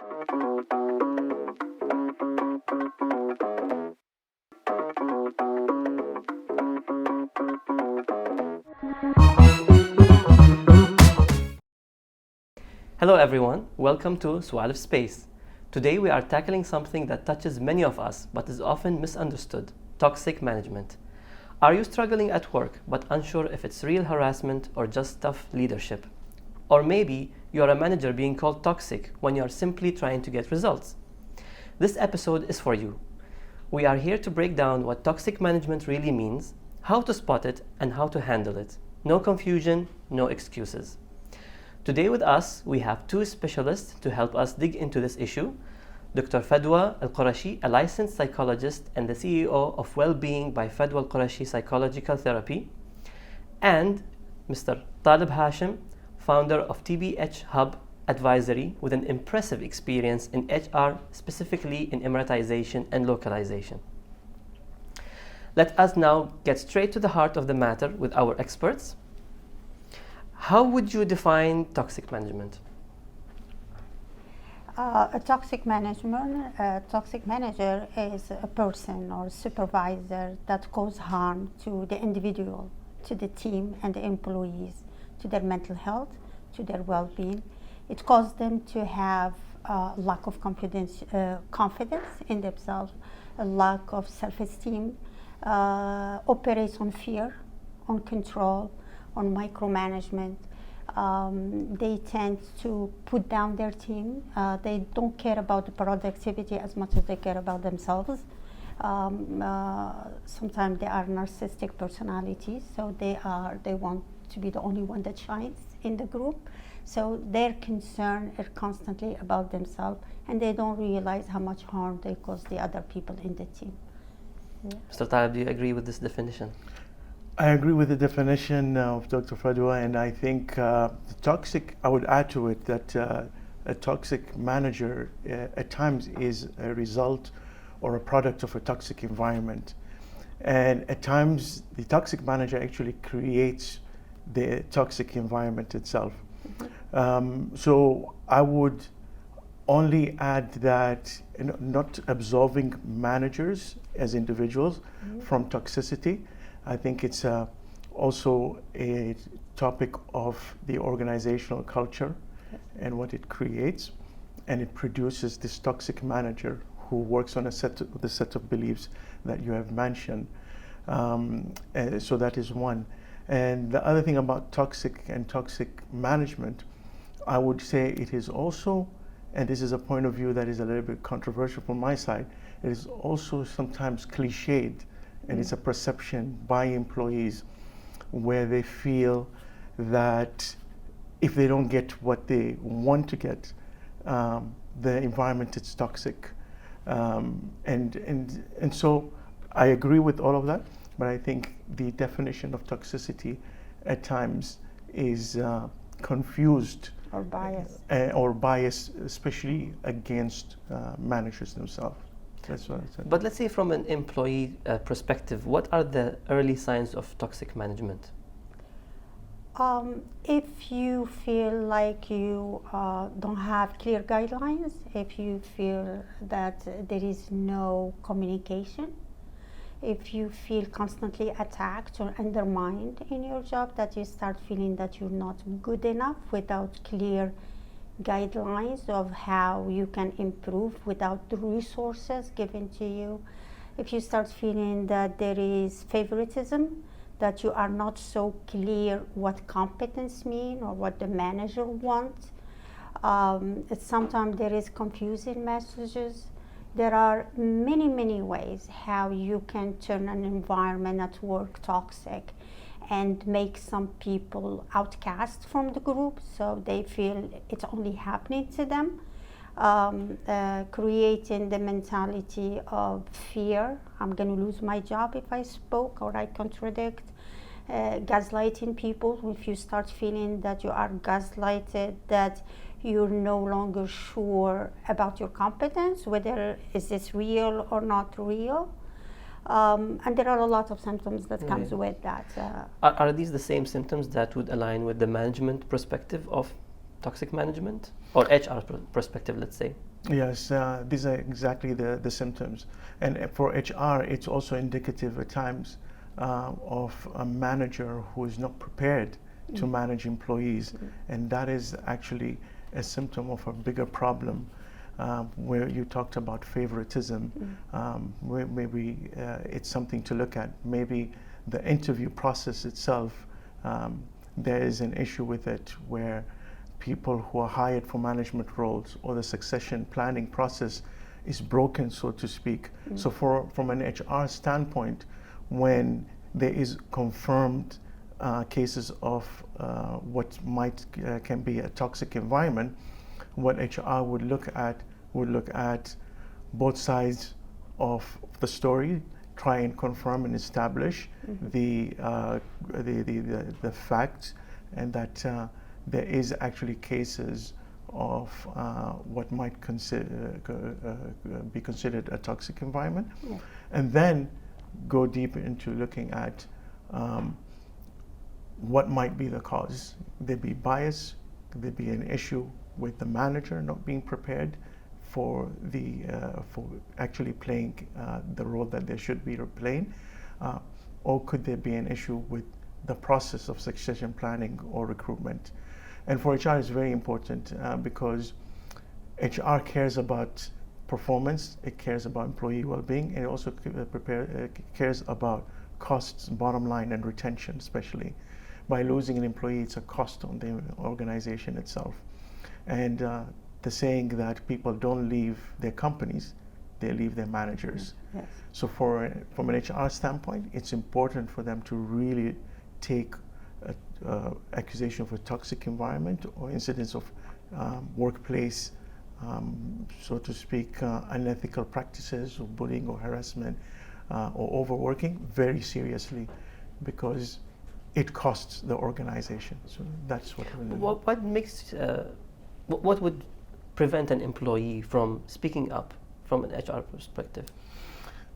Hello everyone, welcome to Suwalif Space. Today we are tackling something that touches many of us but is often misunderstood: toxic management. Are you struggling at work but unsure if it's real harassment or just tough leadership? Or maybe you are a manager being called toxic when you are simply trying to get results. This episode is for you. We are here to break down what toxic management really means, how to spot it, and how to handle it. No confusion, no excuses. Today with us, we have two specialists to help us dig into this issue: Dr. Fadwa Al-Qurashi, a licensed psychologist and the CEO of Wellbeing by Fadwa Al-Qurashi Psychological Therapy, and Mr. Talib Hashim, founder of TBH Hub Advisory with an impressive experience in HR, specifically in emiratization and localization. Let us now get straight to the heart of the matter with our experts. How would you define toxic management? A toxic manager is a person or supervisor that causes harm to the individual, to the team and the employees, to their mental health, to their well-being. It causes them to have a lack of confidence in themselves, a lack of self-esteem, operates on fear, on control, on micromanagement. They tend to put down their team. They don't care about the productivity as much as they care about themselves. Sometimes they are narcissistic personalities, so they want to be the only one that shines in the group. So their concern is constantly about themselves, and they don't realize how much harm they cause the other people in the team. Yeah. Mr. Talib, do you agree with this definition? I agree with the definition of Dr. Fadwa, and I think the toxic, I would add to it that a toxic manager at times is a result or a product of a toxic environment. And at times, the toxic manager actually creates the toxic environment itself. So I would only add that not absolving managers as individuals from toxicity. I think it's also a topic of the organizational culture and what it creates, and it produces this toxic manager who works on the set of beliefs that you have mentioned. So that is one. And the other thing about toxic and toxic management, I would say it is also, and this is a point of view that is a little bit controversial from my side, it is also sometimes cliched. And it's a perception by employees where they feel that if they don't get what they want to get, the environment is toxic. And so I agree with all of that, but I think the definition of toxicity at times is confused. Or biased, especially against managers themselves. That's what I said. But let's say from an employee perspective, what are the early signs of toxic management? If you feel like you don't have clear guidelines, if you feel that there is no communication, if you feel constantly attacked or undermined in your job, that you start feeling that you're not good enough without clear guidelines of how you can improve without the resources given to you. If you start feeling that there is favoritism, that you are not so clear what competence mean or what the manager wants. Sometimes there is confusing messages. There are many ways how you can turn an environment at work toxic and make some people outcast from the group, so they feel it's only happening to them, creating the mentality of fear. I'm going to lose my job if I spoke or I contradict. Gaslighting people. If you start feeling that you are gaslighted, that you're no longer sure about your competence, whether is this real or not real. And there are a lot of symptoms that comes with that. Are these the same symptoms that would align with the management perspective of toxic management, or HR perspective, let's say? Yes, these are exactly the symptoms. And for HR, it's also indicative at times of a manager who is not prepared to manage employees. And that is actually a symptom of a bigger problem where you talked about favoritism. Where maybe it's something to look at. Maybe the interview process itself, there is an issue with it where people who are hired for management roles or the succession planning process is broken, so to speak. So from an HR standpoint, when there is confirmed cases of what can be a toxic environment, what HR would look at both sides of the story, try and confirm and establish the facts, and that there is actually cases of what might be considered a toxic environment, and then go deep into looking at what might be the cause. There be bias, there be an issue with the manager not being prepared for actually playing the role that they should be playing, or could there be an issue with the process of succession planning or recruitment. And for HR, it's very important because HR cares about performance, it cares about employee well-being, and it also cares about costs, bottom line, and retention, especially. By losing an employee, it's a cost on the organization itself. And the saying that people don't leave their companies, they leave their managers. Yes. So from an HR standpoint, it's important for them to really take accusation of a toxic environment or incidents of workplace, so to speak, unethical practices or bullying or harassment or overworking very seriously, because it costs the organization. So that's What makes what would prevent an employee from speaking up from an HR perspective?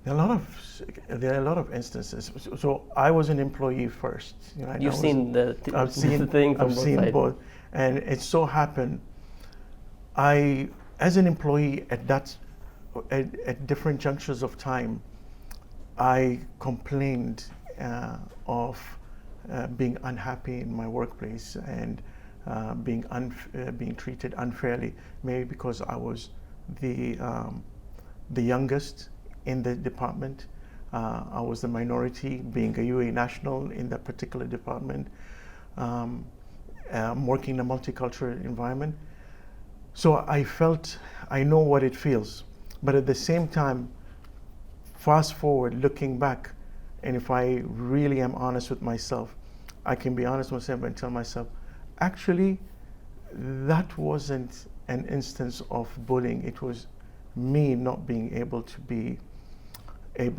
There are a lot of instances. So I was an employee first. You've seen the thing from I've both seen sides. both, and it so happened, as an employee at different junctures of time, I complained of being unhappy in my workplace and being treated unfairly, maybe because I was the youngest in the department. I was the minority, being a UAE national in that particular department. I'm working in a multicultural environment. So I know what it feels. But at the same time, fast forward, looking back, and if I really am honest with myself, I can be honest with myself and tell myself, actually, that wasn't an instance of bullying. It was me not being able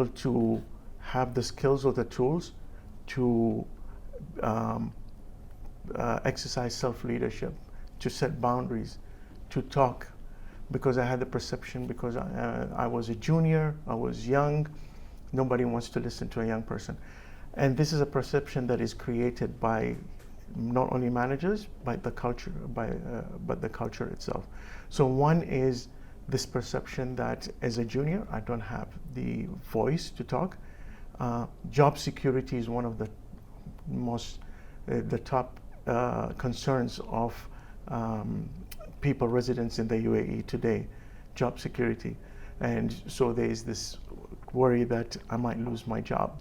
to have the skills or the tools to exercise self-leadership, to set boundaries, to talk, because I had the perception, because I was a junior, I was young, nobody wants to listen to a young person. And this is a perception that is created by not only managers, but the culture, but the culture itself. So one is this perception that as a junior, I don't have the voice to talk. Job security is one of the top concerns of people, residents in the UAE today, job security. And so there is this worry that I might lose my job.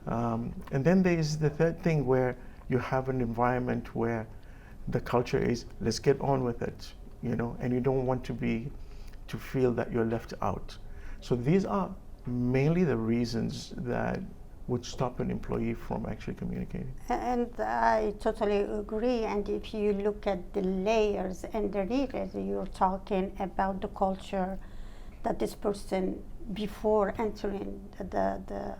And then there is the third thing, where you have an environment where the culture is, let's get on with it, and you don't want to feel that you're left out. So these are mainly the reasons that would stop an employee from actually communicating. And I totally agree. And if you look at the layers underneath it, you're talking about the culture that this person, before entering the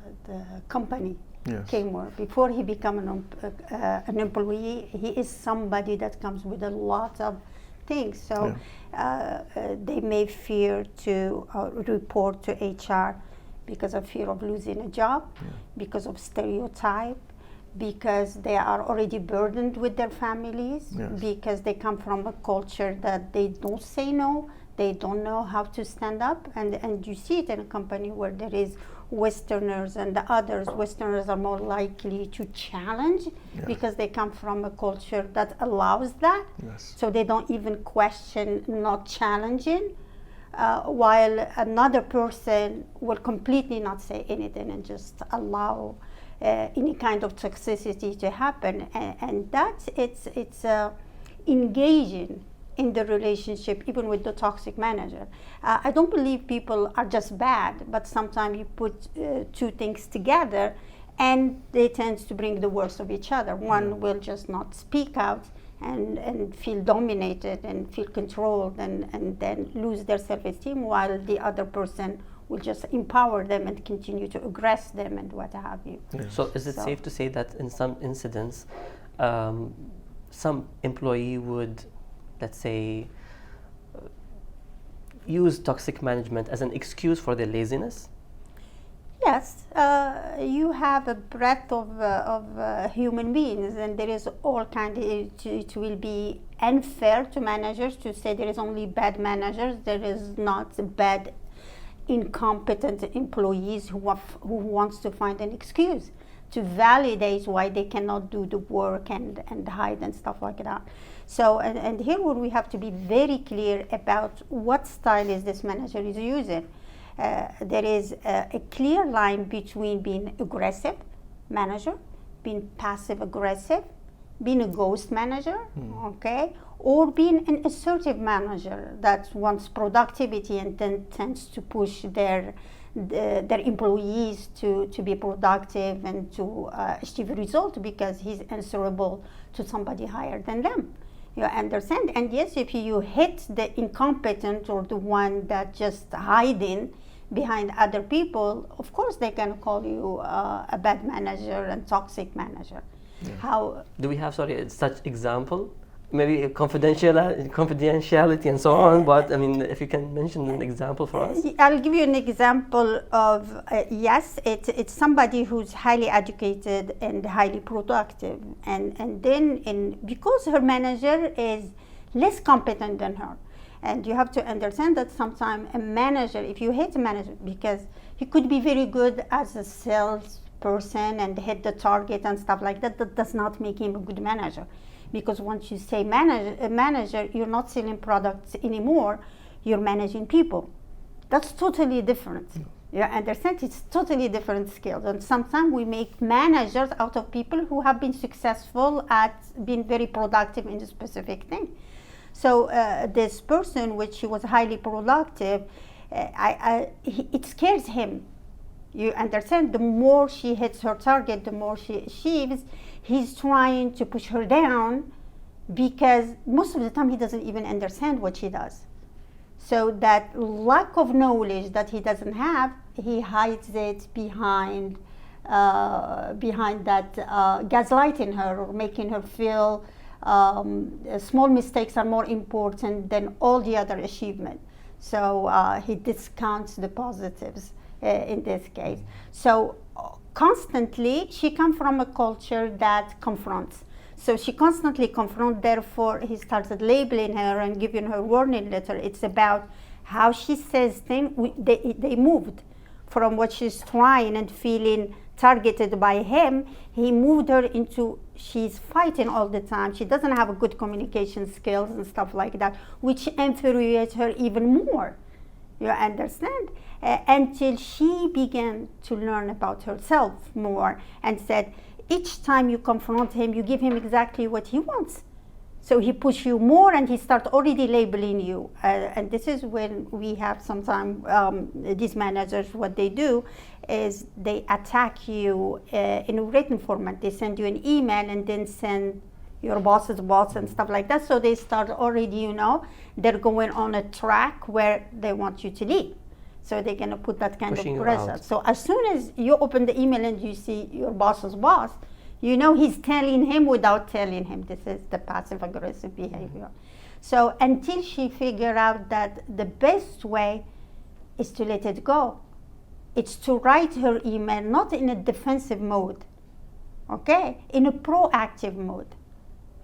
company, Yes. came with. Before he become an employee, he is somebody that comes with a lot of things. So they may fear to report to HR because of fear of losing a job, because of stereotype, because they are already burdened with their families, Yes. because they come from a culture that they don't say no, They don't know how to stand up, and you see it in a company where there is Westerners and the others. Westerners are more likely to challenge because they come from a culture that allows that. Yes. So they don't even question not challenging, while another person will completely not say anything and just allow any kind of toxicity to happen. And that's it's engaging in the relationship, even with the toxic manager. I don't believe people are just bad, but sometimes you put two things together and they tend to bring the worst of each other. One will just not speak out and feel dominated and feel controlled and then lose their self-esteem, while the other person will just empower them and continue to aggress them and what have you. So is it safe to say that in some incidents, some employee would, let's say, use toxic management as an excuse for their laziness? Yes, you have a breadth of human beings, and there is all kind. It will be unfair to managers to say there is only bad managers. There is not bad, incompetent employees who wants to find an excuse to validate why they cannot do the work and hide and stuff like that. So, and here where we have to be very clear about what style is this manager is using. There is a clear line between being aggressive manager, being passive aggressive, being a ghost manager, okay, or being an assertive manager that wants productivity and then tends to push their employees to be productive and to achieve a result because he's answerable to somebody higher than them. You understand? And yes, if you hit the incompetent or the one that just hiding behind other people, of course they can call you a bad manager and toxic manager. How do we have such example? Maybe confidentiality and so on, but I mean, if you can mention an example for us. I'll give you an example of, yes, it's somebody who's highly educated and highly productive, and then because her manager is less competent than her. And you have to understand that sometimes a manager, if you hate a manager, because he could be very good as a salesperson and hit the target and stuff like that, that does not make him a good manager. Because once you say manager, you're not selling products anymore, you're managing people. That's totally different. You understand? It's totally different skills. And sometimes we make managers out of people who have been successful at being very productive in a specific thing. So this person, which he was highly productive, it scares him. You understand? The more she hits her target, the more she achieves. He's trying to push her down because most of the time he doesn't even understand what she does. So that lack of knowledge that he doesn't have, he hides it behind that gaslighting her or making her feel small mistakes are more important than all the other achievements. So he discounts the positives in this case. So constantly, she comes from a culture that confronts. So she constantly confronts, therefore he started labeling her and giving her warning letter. It's about how she says things. They moved from what she's trying and feeling targeted by him. He moved her into she's fighting all the time. She doesn't have a good communication skills and stuff like that, which infuriates her even more. You understand? Until she began to learn about herself more and said, each time you confront him, you give him exactly what he wants. So he pushes you more and he starts already labeling you. And this is when we have sometimes these managers, what they do is they attack you in a written format. They send you an email and then send your boss's boss and stuff like that. So they start already, they're going on a track where they want you to leave. So they're going to put that kind Pushing of pressure. out. So as soon as you open the email and you see your boss's boss, he's telling him without telling him. This is the passive aggressive behavior. So until she figure out that the best way is to let it go. It's to write her email not in a defensive mode, okay? In a proactive mode.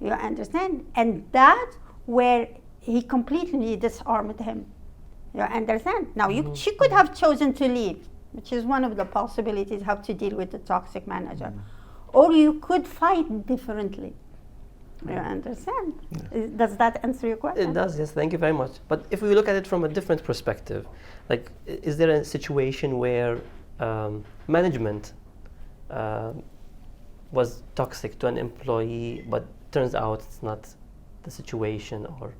You understand? And that's where he completely disarmed him. You understand? Now, she could have chosen to leave, which is one of the possibilities how to deal with the toxic manager. Or you could fight differently. You understand? Does that answer your question? It does, yes, thank you very much. But if we look at it from a different perspective, like, is there a situation where management was toxic to an employee, but turns out it's not the situation, or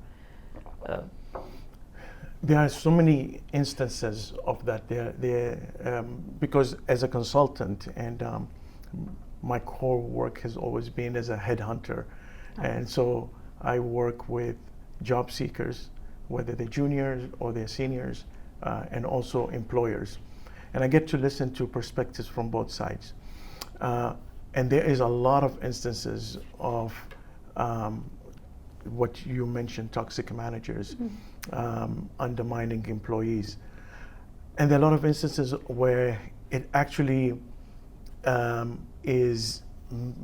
there are so many instances of that. Because as a consultant, and my core work has always been as a headhunter, and so I work with job seekers, whether they're juniors or they're seniors, and also employers, and I get to listen to perspectives from both sides. And there is a lot of instances of what you mentioned, toxic managers undermining employees. And there are a lot of instances where it actually is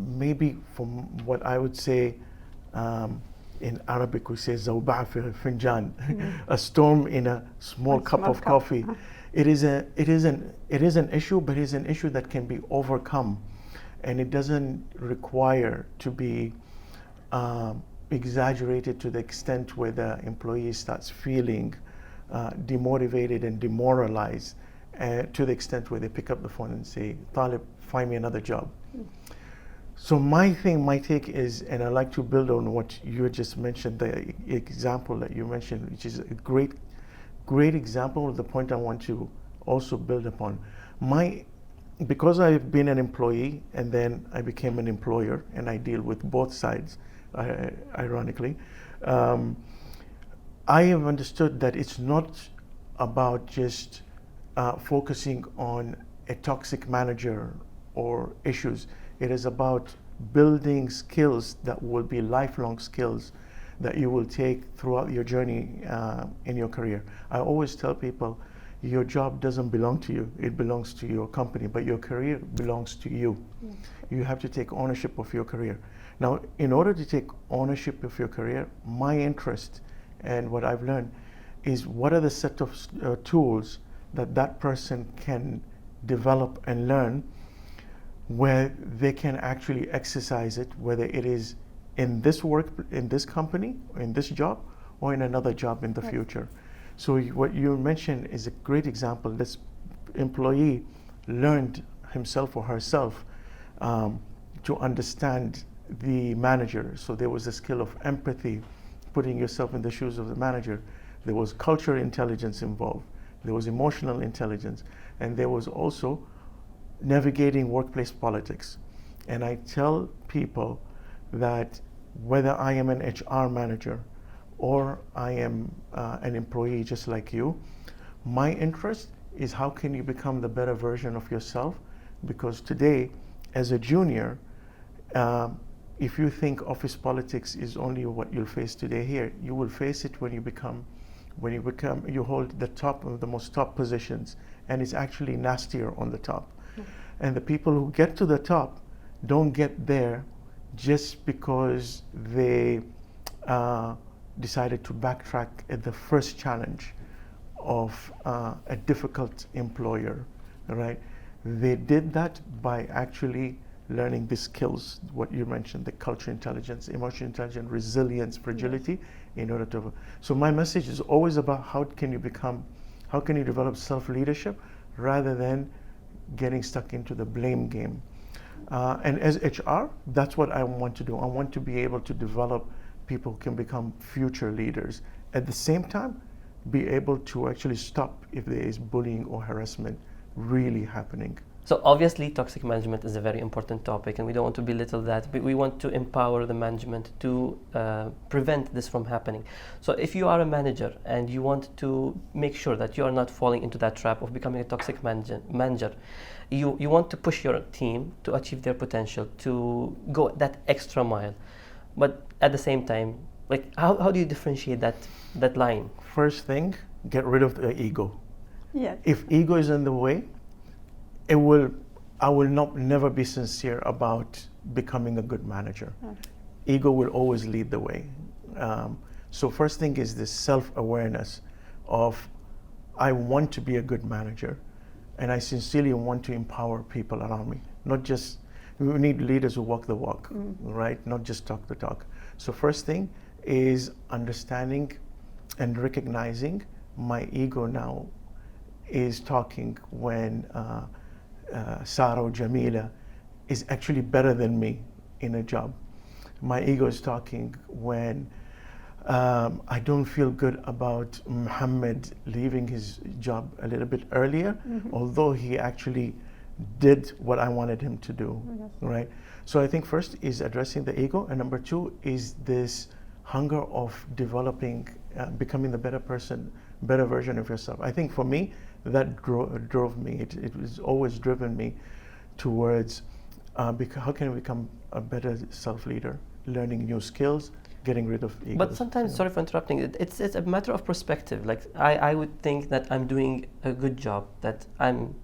maybe, from what I would say, in Arabic we say zawba' fi finjan, a storm in a small cup of coffee. It is an issue, but it is an issue that can be overcome, and it doesn't require to be exaggerated to the extent where the employee starts feeling demotivated and demoralized, to the extent where they pick up the phone and say, Talib, find me another job. So my take is, and I like to build on what you just mentioned, the example that you mentioned, which is a great example of the point I want to also build upon. Because I've been an employee and then I became an employer, and I deal with both sides, ironically, I have understood that it's not about just focusing on a toxic manager or issues. It is about building skills that will be lifelong skills that you will take throughout your journey in your career. I always tell people, your job doesn't belong to you, it belongs to your company, but your career belongs to you. You have to take ownership of your career. Now, in order to take ownership of your career, my interest and what I've learned is what are the set of tools that person can develop and learn, where they can actually exercise it, whether it is in this work, in this company, in this job, or in another job in the future. So what you mentioned is a great example. This employee learned himself or herself to understand the manager. So there was a skill of empathy, putting yourself in the shoes of the manager. There was cultural intelligence involved. There was emotional intelligence. And there was also navigating workplace politics. And I tell people that whether I am an HR manager or I am an employee just like you, my interest is how can you become the better version of yourself? Because today, as a junior, if you think office politics is only what you'll face today here, you will face it when you hold the top of the most top positions, and it's actually nastier on the top. And the people who get to the top don't get there just because they decided to backtrack at the first challenge of a difficult employer, right? They did that by actually learning the skills, what you mentioned, the cultural intelligence, emotional intelligence, resilience, fragility, in order to. So my message is always about how can you develop self-leadership rather than getting stuck into the blame game. And as HR, that's what I want to do. I want to be able to develop people who can become future leaders. At the same time, be able to actually stop if there is bullying or harassment really happening. So obviously toxic management is a very important topic, and we don't want to belittle that, but we want to empower the management to prevent this from happening. So if you are a manager and you want to make sure that you are not falling into that trap of becoming a toxic manager, you want to push your team to achieve their potential, to go that extra mile. But at the same time, like how do you differentiate that line? First thing, get rid of the ego. Yes. If ego is in the way, I will never be sincere about becoming a good manager. Okay. Ego will always lead the way. So first thing is this self-awareness of I want to be a good manager, and I sincerely want to empower people around me. Not just, we need leaders who walk the walk, right? Not just talk the talk. So first thing is understanding and recognizing my ego now is talking when Sarah or Jamila is actually better than me in a job. My ego is talking when I don't feel good about Muhammad leaving his job a little bit earlier, although he actually did what I wanted him to do, right? So I think first is addressing the ego, and number two is this hunger of developing, becoming the better person, better version of yourself. I think for me, that drove me. It was always driven me towards how can I become a better self-leader, learning new skills, getting rid of egos. But sometimes, sorry for interrupting, it's a matter of perspective. Like I would think that I'm doing a good job, that I'm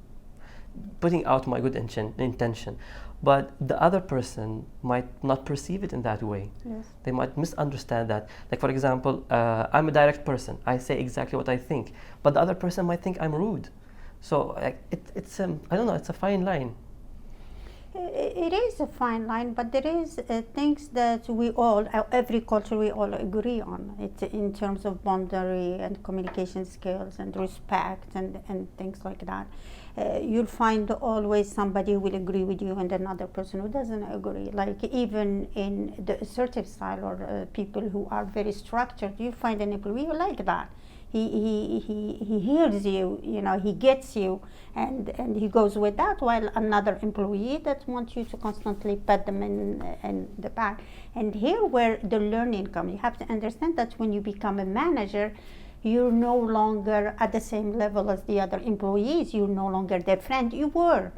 putting out my good intention, but the other person might not perceive it in that way. Yes. They might misunderstand that. Like for example, I'm a direct person. I say exactly what I think, but the other person might think I'm rude. So it's I don't know. It's a fine line. It is a fine line, but there is things that we all, every culture, we all agree on. It's in terms of boundary and communication skills and respect and things like that. You'll find always somebody who will agree with you and another person who doesn't agree. Like even in the assertive style or people who are very structured, you find an employee who like that. He hears you, you know, he gets you, and he goes with that, while another employee that wants you to constantly pat them in the back. And here where the learning comes, you have to understand that when you become a manager, you're no longer at the same level as the other employees. You're no longer their friend. You were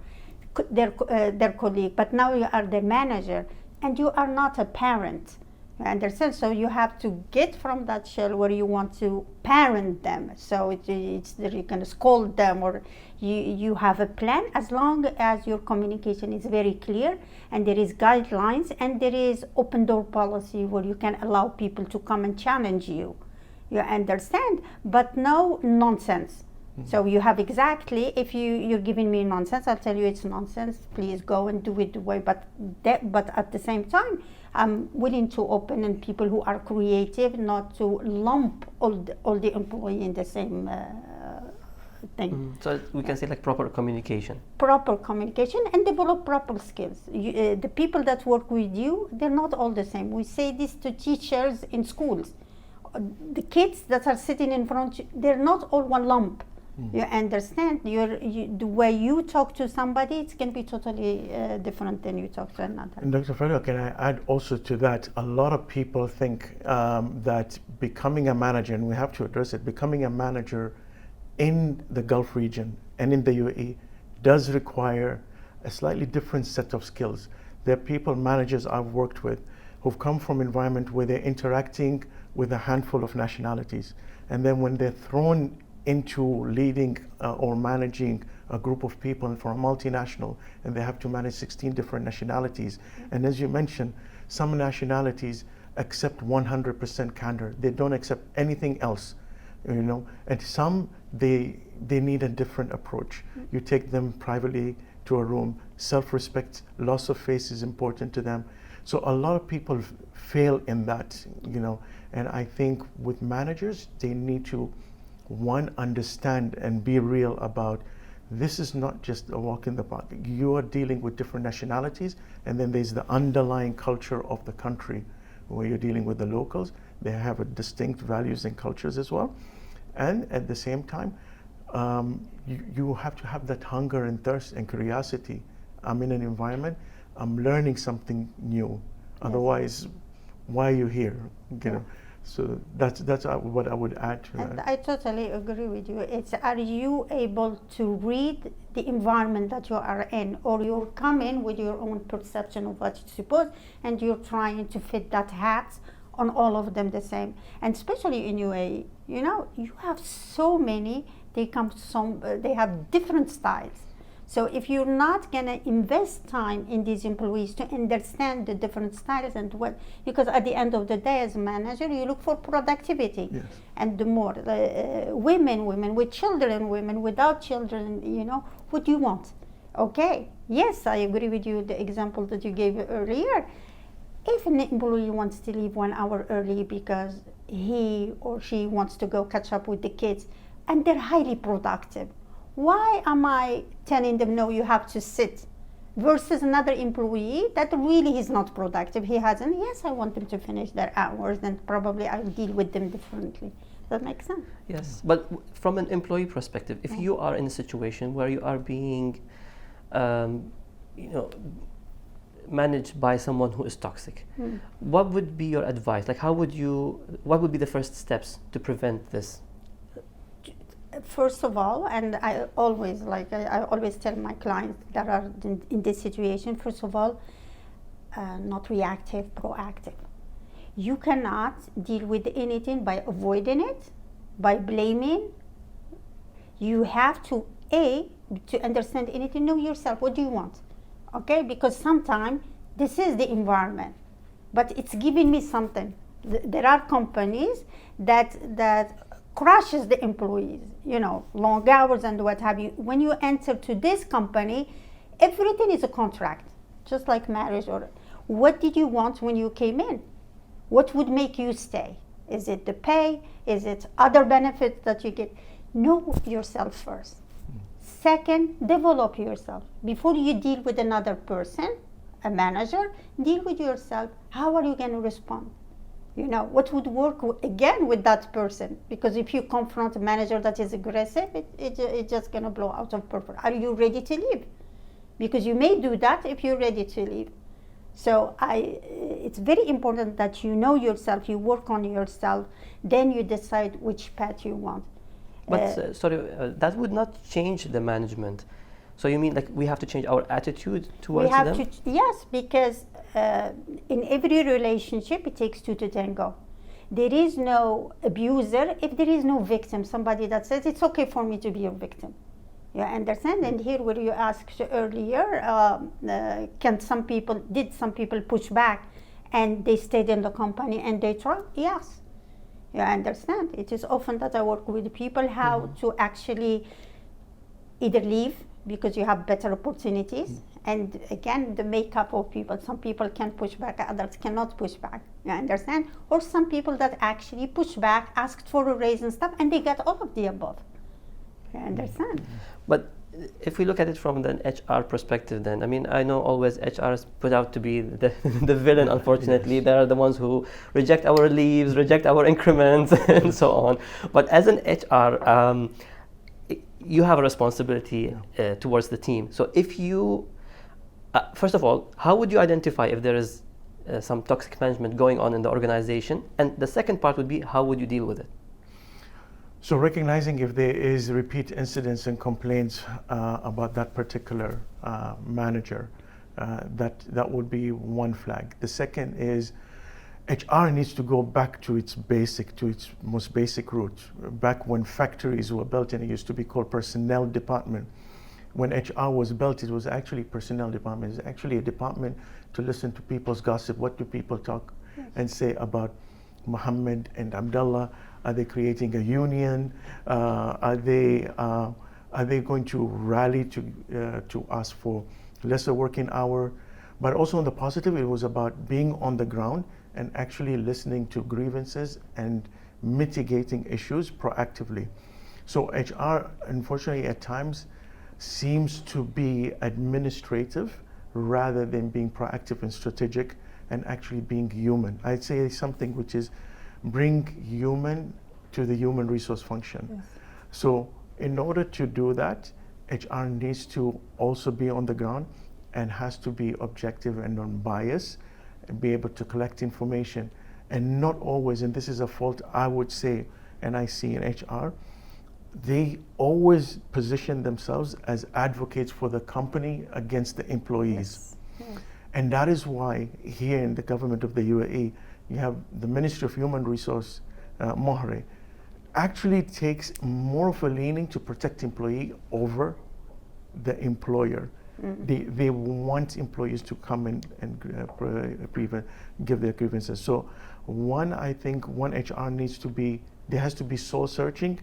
their colleague, but now you are their manager, and you are not a parent. You understand? So you have to get from that shell where you want to parent them. So it's that you can scold them, or you have a plan, as long as your communication is very clear and there is guidelines and there is open door policy where you can allow people to come and challenge you. You understand? But no nonsense. So you have exactly, if you're giving me nonsense, I'll tell you it's nonsense, please go and do it the way, but at the same time, I'm willing to open and people who are creative, not to lump all the employee in the same thing. So we can say like proper communication. Proper communication and develop proper skills. The people that work with you, they're not all the same. We say this to teachers in schools. The kids that are sitting in front, they're not all one lump. You understand? The way you talk to somebody, it's going to be totally different than you talk to another. And Dr. Fadwa, can I add also to that? A lot of people think that becoming a manager, and we have to address it, becoming a manager in the Gulf region and in the UAE does require a slightly different set of skills. There are people, managers I've worked with, who've come from environment where they're interacting with a handful of nationalities. And then when they're thrown into leading or managing a group of people for a multinational, and they have to manage 16 different nationalities. And as you mentioned, some nationalities accept 100% candor. They don't accept anything else, you know. And some, they need a different approach. You take them privately to a room. Self-respect, loss of face is important to them. So a lot of people fail in that, you know. And I think with managers, they need to, one, understand and be real about this is not just a walk in the park. You are dealing with different nationalities, and then there's the underlying culture of the country where you're dealing with the locals. They have a distinct values and cultures as well. And at the same time, you have to have that hunger and thirst and curiosity. I'm in an environment, I'm learning something new. Otherwise, why are you here? You know? So that's what I would add to that. I totally agree with you. It's, are you able to read the environment that you are in, or you come in with your own perception of what you're supposed, and you're trying to fit that hat on all of them the same. And especially in UAE, you know, you have so many. They have different styles. So if you're not going to invest time in these employees to understand the different styles and what, because at the end of the day as a manager, you look for productivity. Yes. And the more women with children, women without children, you know, what do you want? Okay, yes, I agree with you, the example that you gave earlier. If an employee wants to leave 1 hour early because he or she wants to go catch up with the kids and they're highly productive, why am I telling them, no, you have to sit? Versus another employee that really is not productive. He hasn't, yes, I want them to finish their hours and probably I'll deal with them differently. Does that make sense? Yes, but from an employee perspective, if you are in a situation where you are being, managed by someone who is toxic, what would be your advice? Like, what would be the first steps to prevent this? First of all, and I always tell my clients that are in this situation, first of all, not reactive, proactive. You cannot deal with anything by avoiding it, by blaming. You have to understand anything, know yourself, what do you want? Okay, because sometimes this is the environment, but it's giving me something. There are companies that crushes the employees, you know, long hours and what have you. When you enter to this company, everything is a contract, just like marriage. Or what did you want when you came in? What would make you stay? Is it the pay? Is it other benefits that you get? Know yourself first. Second, develop yourself. Before you deal with another person, a manager, deal with yourself. How are you going to respond? You know, what would work again with that person? Because if you confront a manager that is aggressive, it's just going to blow out of proportion. Are you ready to leave? Because you may do that if you're ready to leave. So it's very important that you know yourself, you work on yourself, then you decide which path you want. But that would not change the management. So you mean like we have to change our attitude towards them? Yes, because in every relationship it takes two to tango. There is no abuser if there is no victim, somebody that says it's okay for me to be a victim. You understand? And here where you asked earlier, did some people push back and they stayed in the company and they tried? Yes. You understand? It is often that I work with people how to actually either leave because you have better opportunities. And again, the makeup of people, some people can push back, others cannot push back. You understand? Or some people that actually push back, asked for a raise and stuff, and they get all of the above. You understand? But if we look at it from the HR perspective, then, I mean, I know always HR is put out to be the villain, unfortunately. Yes. They are the ones who reject our leaves, reject our increments, and so on. But as an HR, you have a responsibility towards the team. So if you, first of all, how would you identify if there is some toxic management going on in the organization? And the second part would be, how would you deal with it? So recognizing if there is repeat incidents and complaints about that particular manager, that would be one flag. The second is HR needs to go back to its most basic roots. Back when factories were built, and it used to be called personnel department. When HR was built, it was actually personnel department. It's actually a department to listen to people's gossip. What do people talk and say about Muhammad and Abdullah? Are they creating a union? Are they going to rally to ask for lesser working hour? But also on the positive, it was about being on the ground and actually listening to grievances and mitigating issues proactively. So HR, unfortunately, at times seems to be administrative rather than being proactive and strategic and actually being human. I'd say something which is bring human to the human resource function. Yes. So in order to do that, HR needs to also be on the ground and has to be objective and non-biased and be able to collect information and not always, and this is a fault I would say and I see in HR, they always position themselves as advocates for the company against the employees. Yes. Yes. And that is why here in the government of the UAE, you have the Ministry of Human Resource, Mohre, actually takes more of a leaning to protect employee over the employer. They want employees to come in and give their grievances. So I think one HR needs to be, there has to be soul searching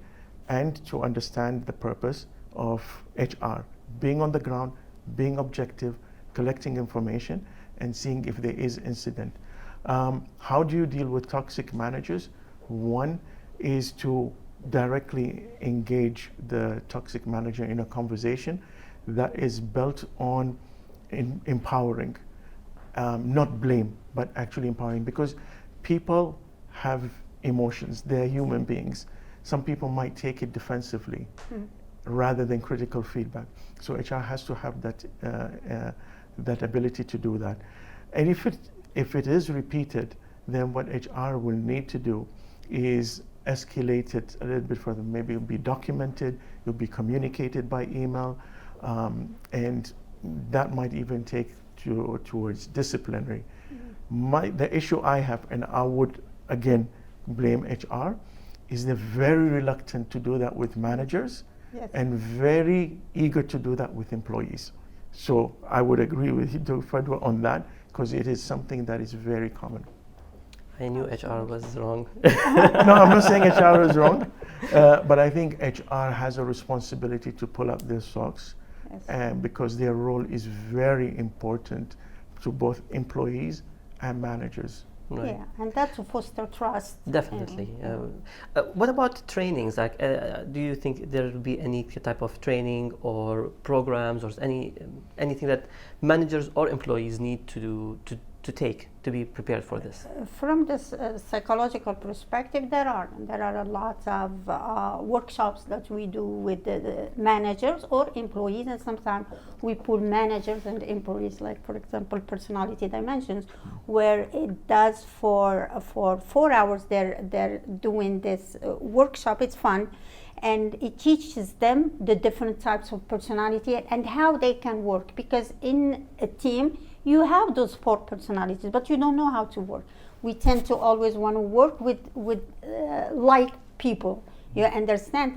and to understand the purpose of HR, being on the ground, being objective, collecting information and seeing if there is incident. How do you deal with toxic managers? One is to directly engage the toxic manager in a conversation that is built on empowering, not blame, but actually empowering, because people have emotions, they're human beings. Some people might take it defensively rather than critical feedback. So HR has to have that ability to do that. And if it is repeated, then what HR will need to do is escalate it a little bit further. Maybe it'll be documented, it'll be communicated by email, and that might even take towards disciplinary. The issue I have, and I would again blame HR, is they're very reluctant to do that with managers and very eager to do that with employees. So I would agree with you, Dr. Fadwa, on that, because it is something that is very common. I knew HR was wrong. No, I'm not saying HR is wrong, but I think HR has a responsibility to pull up their socks, because their role is very important to both employees and managers. Right. Yeah, and that's to foster trust. Definitely. What about trainings? Like, do you think there will be any type of training or programs or anything that managers or employees need to do to take to be prepared for this? From this psychological perspective, there are a lot of workshops that we do with the managers or employees, and sometimes we pull managers and employees, like for example personality dimensions, where it does for 4 hours they're doing this workshop. It's fun, and it teaches them the different types of personality and how they can work, because in a team you have those 4 personalities, but you don't know how to work. We tend to always want to work with like people. You understand,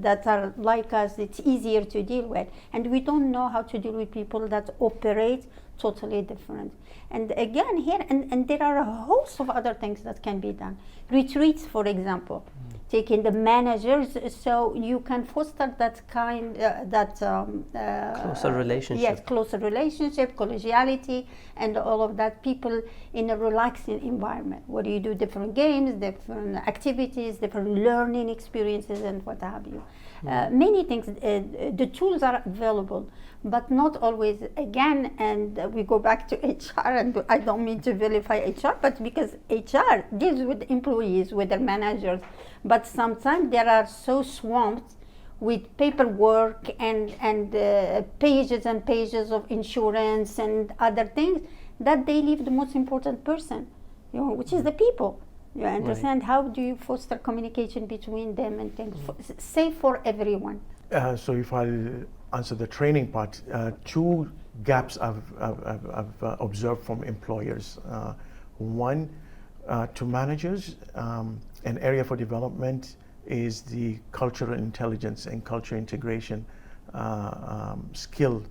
that are like us, it's easier to deal with. And we don't know how to deal with people that operate totally different. And again here, and there are a host of other things that can be done. Retreats, for example. Taking the managers, so you can foster that kind, closer relationship. Yes, closer relationship, collegiality, and all of that. People in a relaxing environment where you do different games, different activities, different learning experiences, and what have you. Many things. The tools are available, but not always. Again, and we go back to HR, and I don't mean to vilify HR, but because HR deals with employees, with their managers. But sometimes they are so swamped with paperwork and pages and pages of insurance and other things that they leave the most important person, which is the people. You understand? Right. How do you foster communication between them and things safe for everyone? So if I'll answer the training part, 2 gaps I've observed from employers. One, to managers, an area for development is the cultural intelligence and culture integration skill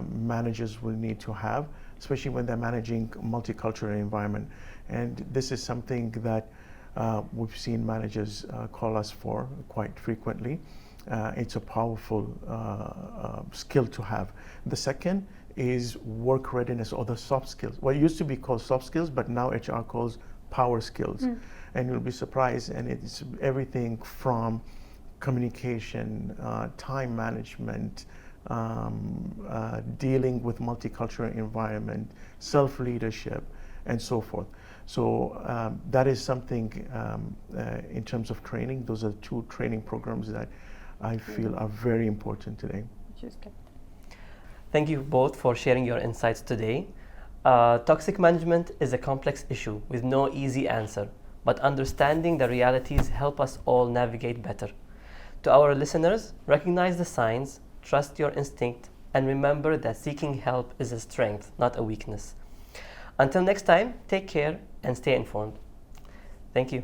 managers will need to have, especially when they're managing multicultural environment. And this is something that we've seen managers call us for quite frequently. It's a powerful skill to have. The second is work readiness, or the soft skills. What used to be called soft skills, but now HR calls power skills. And you'll be surprised, and it's everything from communication, time management, dealing with multicultural environment, self-leadership, and so forth. So that is something in terms of training. Those are 2 training programs that I feel are very important today. Thank you both for sharing your insights today. Toxic management is a complex issue with no easy answer, but understanding the realities help us all navigate better. To our listeners, recognize the signs, trust your instinct, and remember that seeking help is a strength, not a weakness. Until next time, take care and stay informed. Thank you.